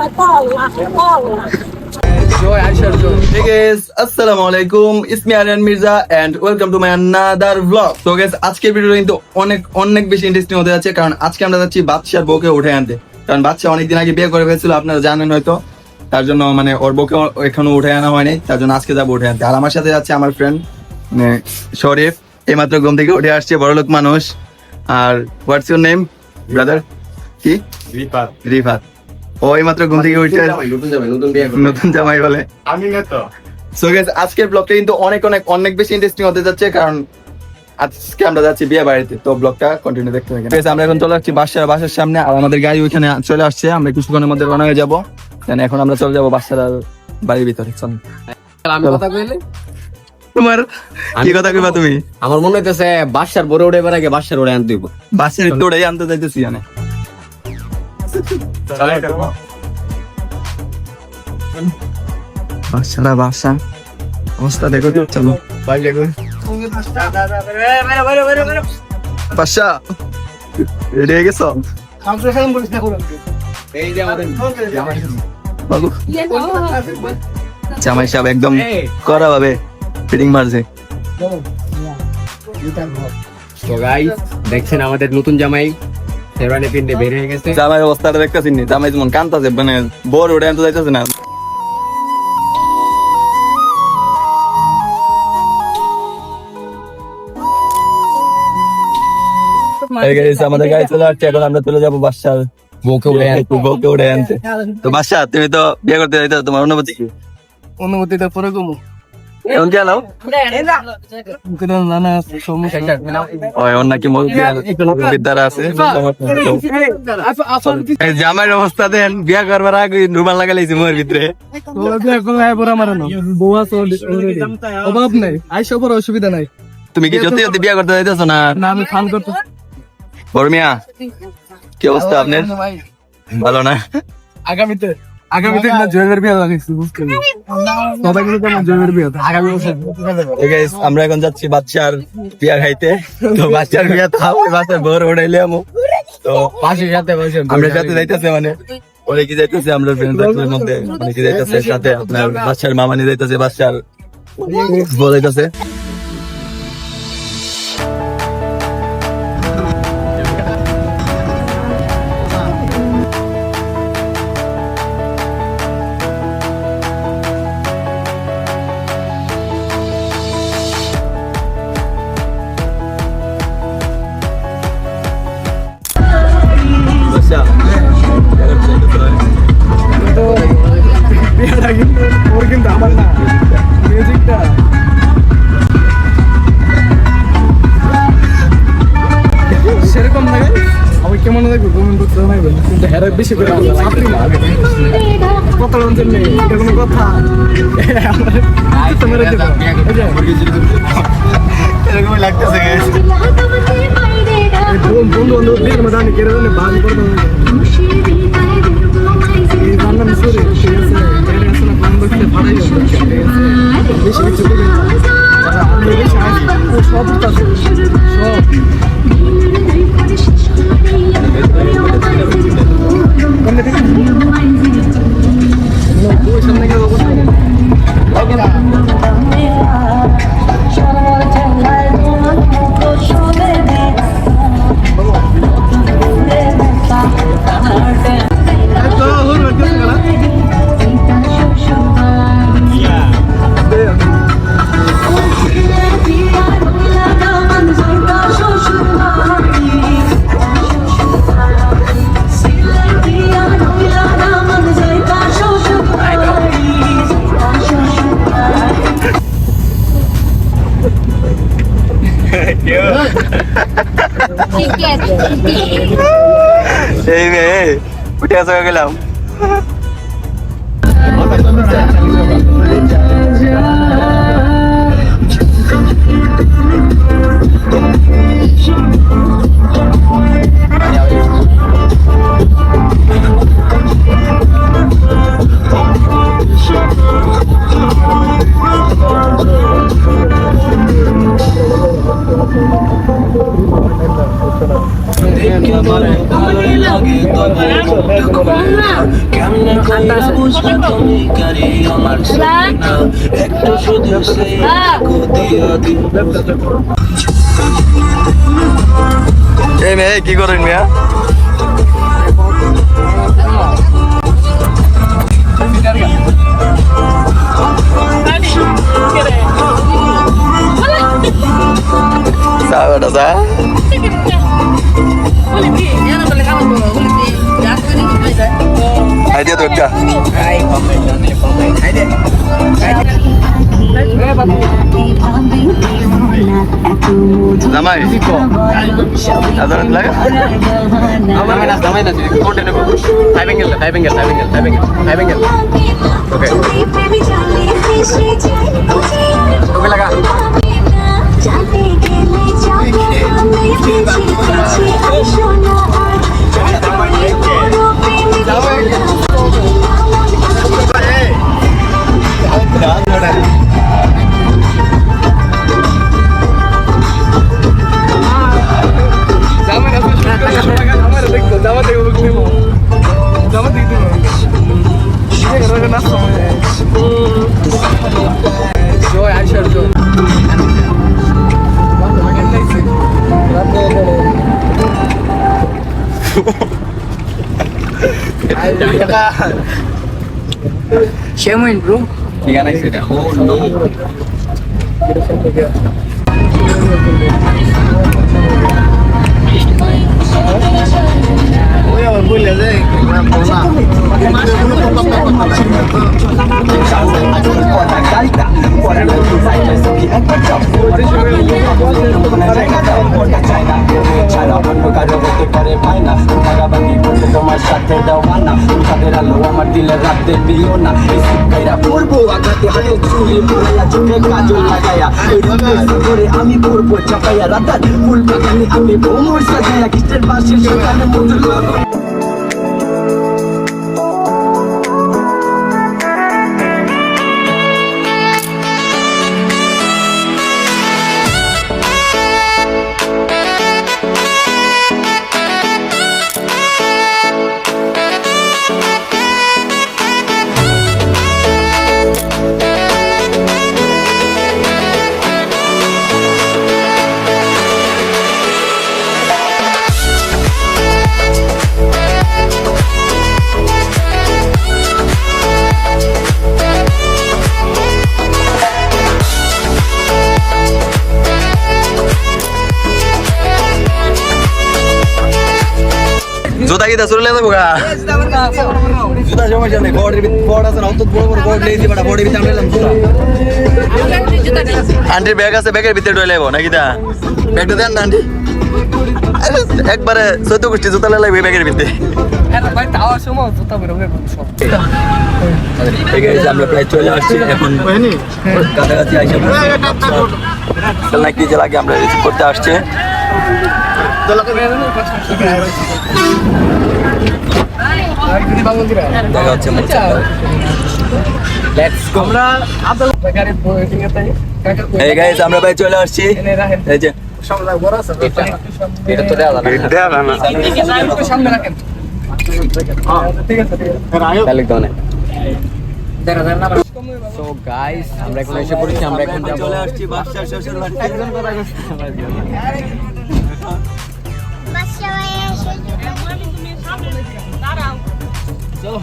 Hey guys, আসসালামু আলাইকুম, ইসমি Aryan Mirza and welcome to my another vlog. So guys, আজকের ভিডিওটা কিন্তু অনেক বেশি ইন্টারেস্টিং হতে যাচ্ছে, কারণ আজকে আমরা যাচ্ছি বাদশার বউকে উঠে আনতে। কারণ বাদশা অনেকদিন আগে বিয়ে করে ফেলেছিল, আপনারা জানেন হয়তো, তার জন্য মানে ওর বউকে এখনো উঠে আনা হয়নি, তার জন্য আজকে যাবো উঠে আনতে। আর আমার সাথে যাচ্ছে আমার ফ্রেন্ড শরীফ, এইমাত্র ঘুম থেকে উঠে আসছে, বড়লোক মানুষ। আর হোয়াটস ইউর নেম ব্রাদার? কি? রিফাত। ও এইমাত্র ঘুম থেকে উঠে নতুন জামাই বলে। সো গাইস, আজকের ব্লগটা কিন্তু অনেক বেশি ইন্টারেস্টিং হতে যাচ্ছে, কারণ আজকে আমরা যাচ্ছি বিয়ে বাড়িতে। তো ব্লগটা কন্টিনিউ দেখতে থাকেন। আমরা এখন চলে আসছি বাসার সামনে, আর আমাদের গাড়ি ওইখানে চলে আসছে। আমরা কিছুক্ষণের মধ্যে রওনা হয়ে যাবো। এখন আমরা চলে যাবো বাসার বাড়ির ভিতরে। তোমার কি কথা কইবা তুমি? আমার মনে হইতেছে বাসার বড় উড়ে বেড়াকে বাসার উড়ে আনতে দিব। বাসার উড়ে আনতে যাইতেছি জানে। বাসা অবস্থা দেখো, চলো বাসা রেডি হয়ে গেছো? জামাই সাহেব একদম কড়া ভাবে ফিটিং মারছে। তো গাইস, দেখছেন আমাদের নতুন জামাই শেরওয়ানি পিন্ডে বের হয়ে গেছে। জামাই অবস্থাটা দেখতেছি নি, জামাই যেমন কান্তাছে, মানে বোর উঠে আনতে যাইতেছে না। আমাদের গাড়ি চলে আসছে, এখন আমরা চলে যাবো বাসার বউকে উঠে আনতে। তো বাসা, তুমি তো বিয়ে করতে যাইতো, তোমার অনুভূতি কি? অনুমতিটা পরে কমু এখন কি আনাও? নানা সমস্যা ওর নাকি বিদ্যারা আছে। জামাইয়ের অবস্থা দেন, বিয়া করবার আগে রুমাল লাগাইছি মুখের ভিতরে। অভাব নাই, আইসা পর অসুবিধা নাই। তুমি কি সত্যি সত্যি বিয়া করতে যাইতেছো না? আমি ফান করতে। বর্মিয়া, কি অবস্থা আপনার? ভালো না? আগামীতে না জয়ের বিয়ে লাগাইছি, বুঝছেন? সবাই কিন্তু আমার জয়ের বিয়ে আগামী বছর। আমরা এখন যাচ্ছি বাচ্চার বিয়া খাইতে। তো বাচ্চার বিয়া থাও, বাচ্চার বর উঠাইলে তো পাশের সাথে বসে আমরা সাথে যাইতেছে, মানে অনেকে যাইতেছে, আমরা ফ্রেন্ড সার্কেলের মধ্যে অনেকে যাইতেছে সাথে। আপনার বাচ্চার মামা নিয়ে যাইতেছে, বাচ্চার বউ যাইতেছে। ওর কিন্তু আমার না মিউজিকটা সেরকম লাগে। আমি কেমন দেখবো কমেন্ট করতে হবে, কিন্তু হেরা বেশি করে আপনি না কত রঞ্জন নেই, এটা কোনো কথা? এরকমই লাগতেছে। বন্ধু বান্ধব বিয়ের মধ্যে আমি কেড়ে বান করবো রান্না মিশরে, ঠিক আছে? আসলে বান করতে ভাড়াই হবে, ঠিক আছে? বেশি কিছু করি না, আমি বেশি সব কাজ সব সামনে গিয়ে এই মেয়ে উঠে আসা গেলাম। এই মেয়ে কি করেন মিয়া? Sao đó sao? Hai dia tuh enggak? Damai. Ada orang lagi? Damai na content ko. Typing. Okay. Okay laga. Joy, I share joy. Shaman bro. Iya naik sudah. Oh no. Oh ya, boleh deh. তোমার সাথে দেওয়ানা তাদের আলো আমার দিলে রাখতে দিও না এরা পড়বো আঘাতে হাতে চুলে পুরাইয়া চোখে কাজল লাগাইয়া করে আমি পড়বো চাপাইয়া রাতার ফুল বাগানে আমি ভ্রমর সাজাইয়া খ্রিস্টের পাশে সেখানে মধুর লাগা জুতা কি দাসুর লেদা বুগা জুতা সমস্যা নেই বড় আছে না অত বড় বড় বড় লেইছি বড় বড় ভিতরে নিলাম জুতা আন্টির ব্যাগ আছে ব্যাগের ভিতরে ঢুকে লাইবো নাকি দা ব্যাগটা দেন না আন্টি একবারে 14 গুষ্টি জুতা লাইবো ব্যাগের ভিতরে আরে ভাই তাওয়ার সময় জুতা বের হবে সব ঠিক আছে আমরা প্রায় চলে আসছি এখন কাছাকাছি আইসা নাকি যে লাগে আমরা রিসিভ করতে আসছে দেখা হচ্ছে এই গাইস আমরা ভাই চলে আসছি এই যে এটা তো দেওয়া না। সামনে রাখেন ঠিক আছে তাহলে দাও না। So guys, আমরা এখন এসে পড়েছি, আমরা এখন যাব চলে আসছি বাদশার শ্বশুর বাড়ি একজন কথা চলো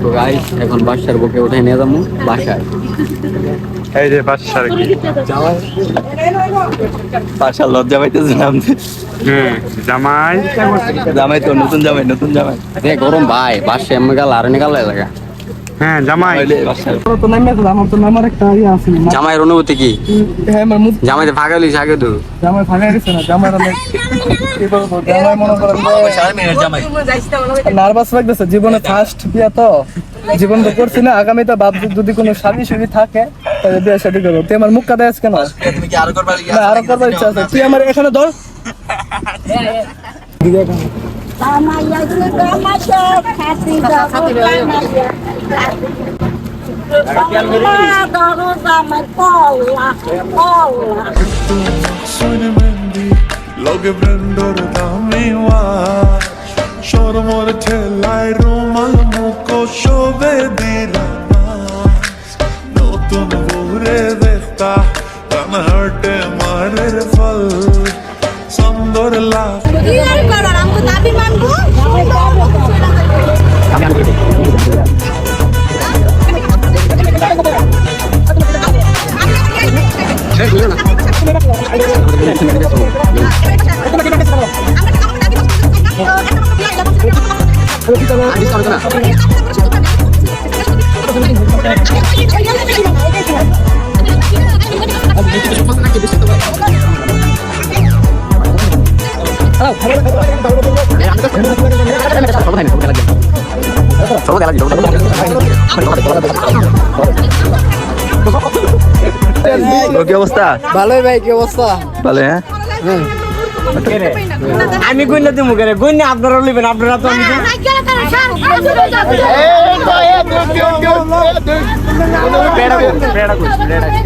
তো গাইস এখন বাসার বুকে উঠে নিয়ে যাবো বাসায়। এই যে বাদশার কি বাসার লজ্জা পাইতেছে না জামাই জামাই তো নতুন জামাই গরম ভাই বাসায় এমনি গাল আর নিকাল লাগা। হ্যাঁ জামাই বাসার তো নাম আছে আমার তো নামার একটা ইয়ে আছে জামাইয়ের অনুভূতি কি? হ্যাঁ আমার মুখ জামাইতে ভাগা লিস আগে তো জামাই ভাঙা গেছে না জামাই অনেক কি বলবো জামাই মনে করেন জামাই নার্ভাস লাগতেছে জীবনে ফার্স্ট বিয়া তো জীবন তো করছি না, আগামীতে বাপ যদি কোনো শাদী শুদি থাকে তাহলে বিয়ে শাদী করবো। তুই আমার মুখ কাদায় কেন? তুমি কি আরো করবার না, আরো করবার ইচ্ছা আছে। তুই আমার এখানে ধর। লগে ব্রেন্ডর দামি ওয়াজ শরমর ঠেলায় রুমাল মুখ শোভে দিলা নতুন বুড়ে দেখতা কান হার্টে মারের ফল সুন্দর লাগ কি অবস্থা? ভালোই ভাই, কি অবস্থা? ভালো। হ্যাঁ আমি গুইনা দিমু করে গুইনা আপনারা লইবেন, আপনারা তো আমি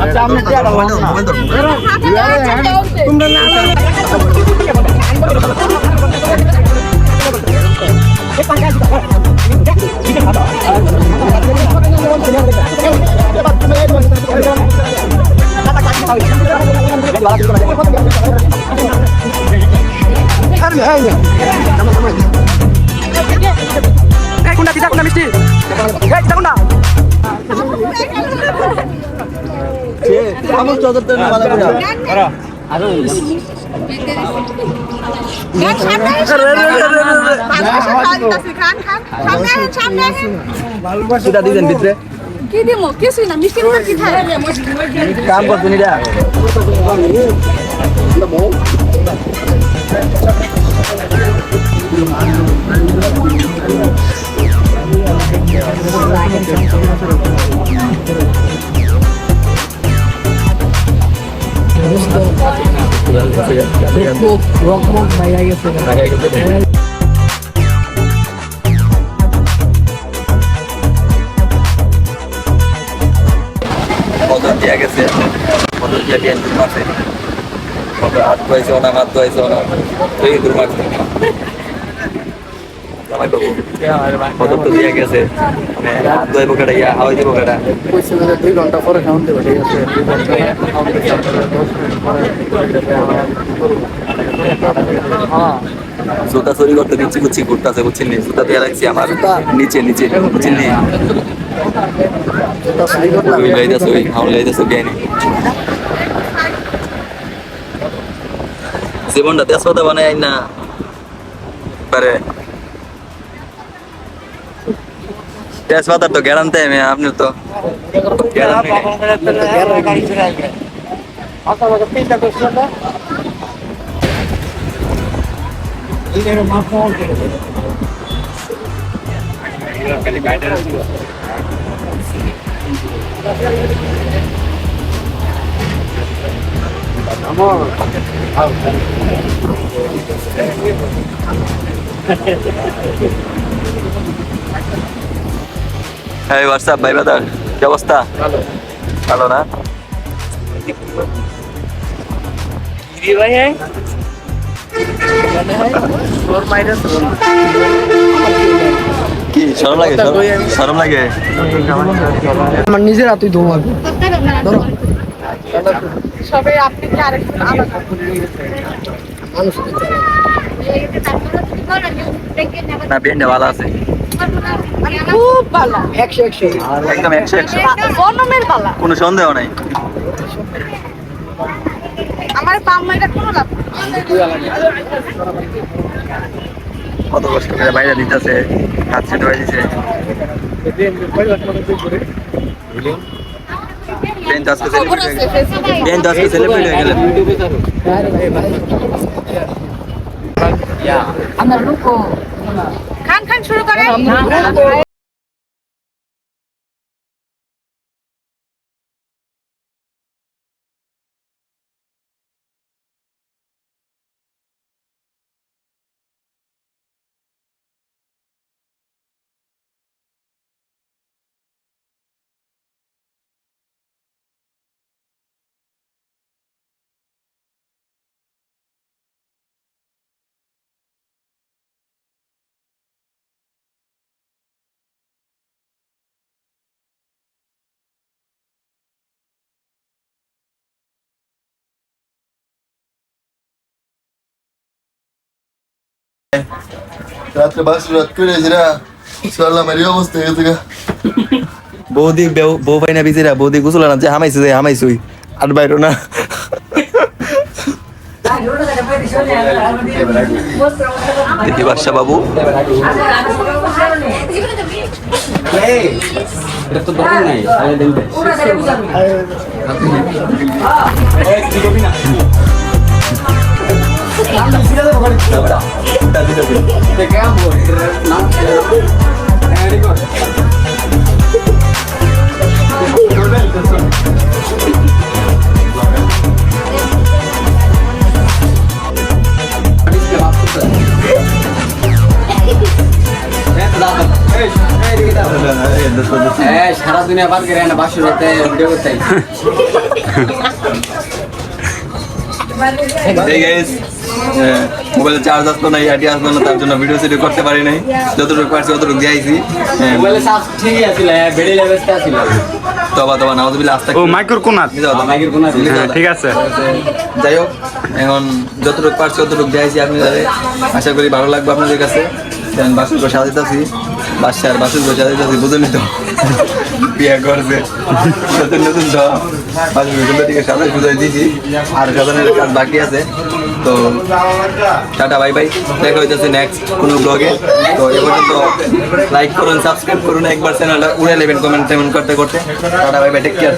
আচ্ছা আমি কি আর তোমরা না দিবেন ভিতরে কি দিমু কিছুই না, মিষ্টি মুখ কি খায় কাম করছো নিরা বদল দিয়া গেছে, বদল দিয়া দিয়ে মারছে, হাত ধোয়াইছে না, মাত ধোয়াইছে না, তুই দূর মারছে বদল তো দিয়া গেছে, হাত ধোয়াইব কেটা, ইয়া হাওয়াই দিব কেটা। 2 ঘন্টা পরে খাওয়ান দেবো, ঠিক আছে? জুতা চুরি করতে দিচ্ছি, বুঝছি ঘুরতেছে, বুঝছেন নি? জুতা দিয়ে রাখছি আমার নিচে নিচে, বুঝছেন নি? লাইদাস ওই হাওয়া লাইদাস জ্ঞানী জীবনটা তেজপাতা বানাই না পারে, তেজপাতার তো গ্যারান্টি আমি আপনার তো হ্যাঁ হোয়াটসঅ্যাপ ভাই বাদার কি অবস্থা? ভালো না? কি শরম লাগে? শরম লাগে আমার নিজের হাতুই ধোয়া ধরো সবাই আপনি কি আরেকজন আলাদা না? বিয়েটা ভালো আছে, খুব ভালো, 100 একদম 100 বনমের ভালো, কোনো সন্দেহ নাই। আমার পাম্মাইটা কোনো লাভ কত কষ্ট করে বাইরে দিতেছে, হাত ছেট হয়ে দিছে, আজকে সেলিব্রেট হয়ে গেলেন। খান খান শুরু করে রাত্রে বাস রাত করে এসে চললাম এর অবস্থা হয়ে গেছে বৌদি বউ পাই না বিচিরা বৌদি গুছল না যে হামাইছুই আর বাইরো না দেখি বাদশা বাবু এটা তো দরকার নাই আরে দেখবে সারা দুনিয়া বাদ করে না বাসুর হতে ভিডিও করতে এই গাইস মোবাইলে চার্জ আসতো না আইডি আসতো না তার জন্য ভিডিও সিডিও করতে পারি নাই যতটুকু পারছি ততটুকু দিয়েছি মোবাইলে চার্জ ঠিকই আছিল বেড়ে লেভেলটা আছিল তবা নাউজুবিল্লাহ আস্তাক ও মাইক্রোর কোনাত মাইকের কোন আছে হ্যাঁ ঠিক আছে যাই হোক এখন যতটুকু পারছি ততটুকু দিয়েছি আপনাদের আশা করি ভালো লাগবে আপনাদের কাছে বাসুর ঘর সাজাইতেছি বাসার বাসুর ঘর সাজাইতেছি বুঝলি তো বিয়ে করছে নতুন নতুন তো বাসুর ঘর থেকে সাজাই সুজাই দিয়েছি আর সাজানোর কাজ বাকি আছে তো টাটা বাই বাই দেখা হইতেছে নেক্সট কোনো ব্লগে তো এ পর্যন্ত লাইক করুন সাবস্ক্রাইব করুন একবার চ্যানেলটা উড়ে নেবেন কমেন্ট করতে করতে tata bye bye take care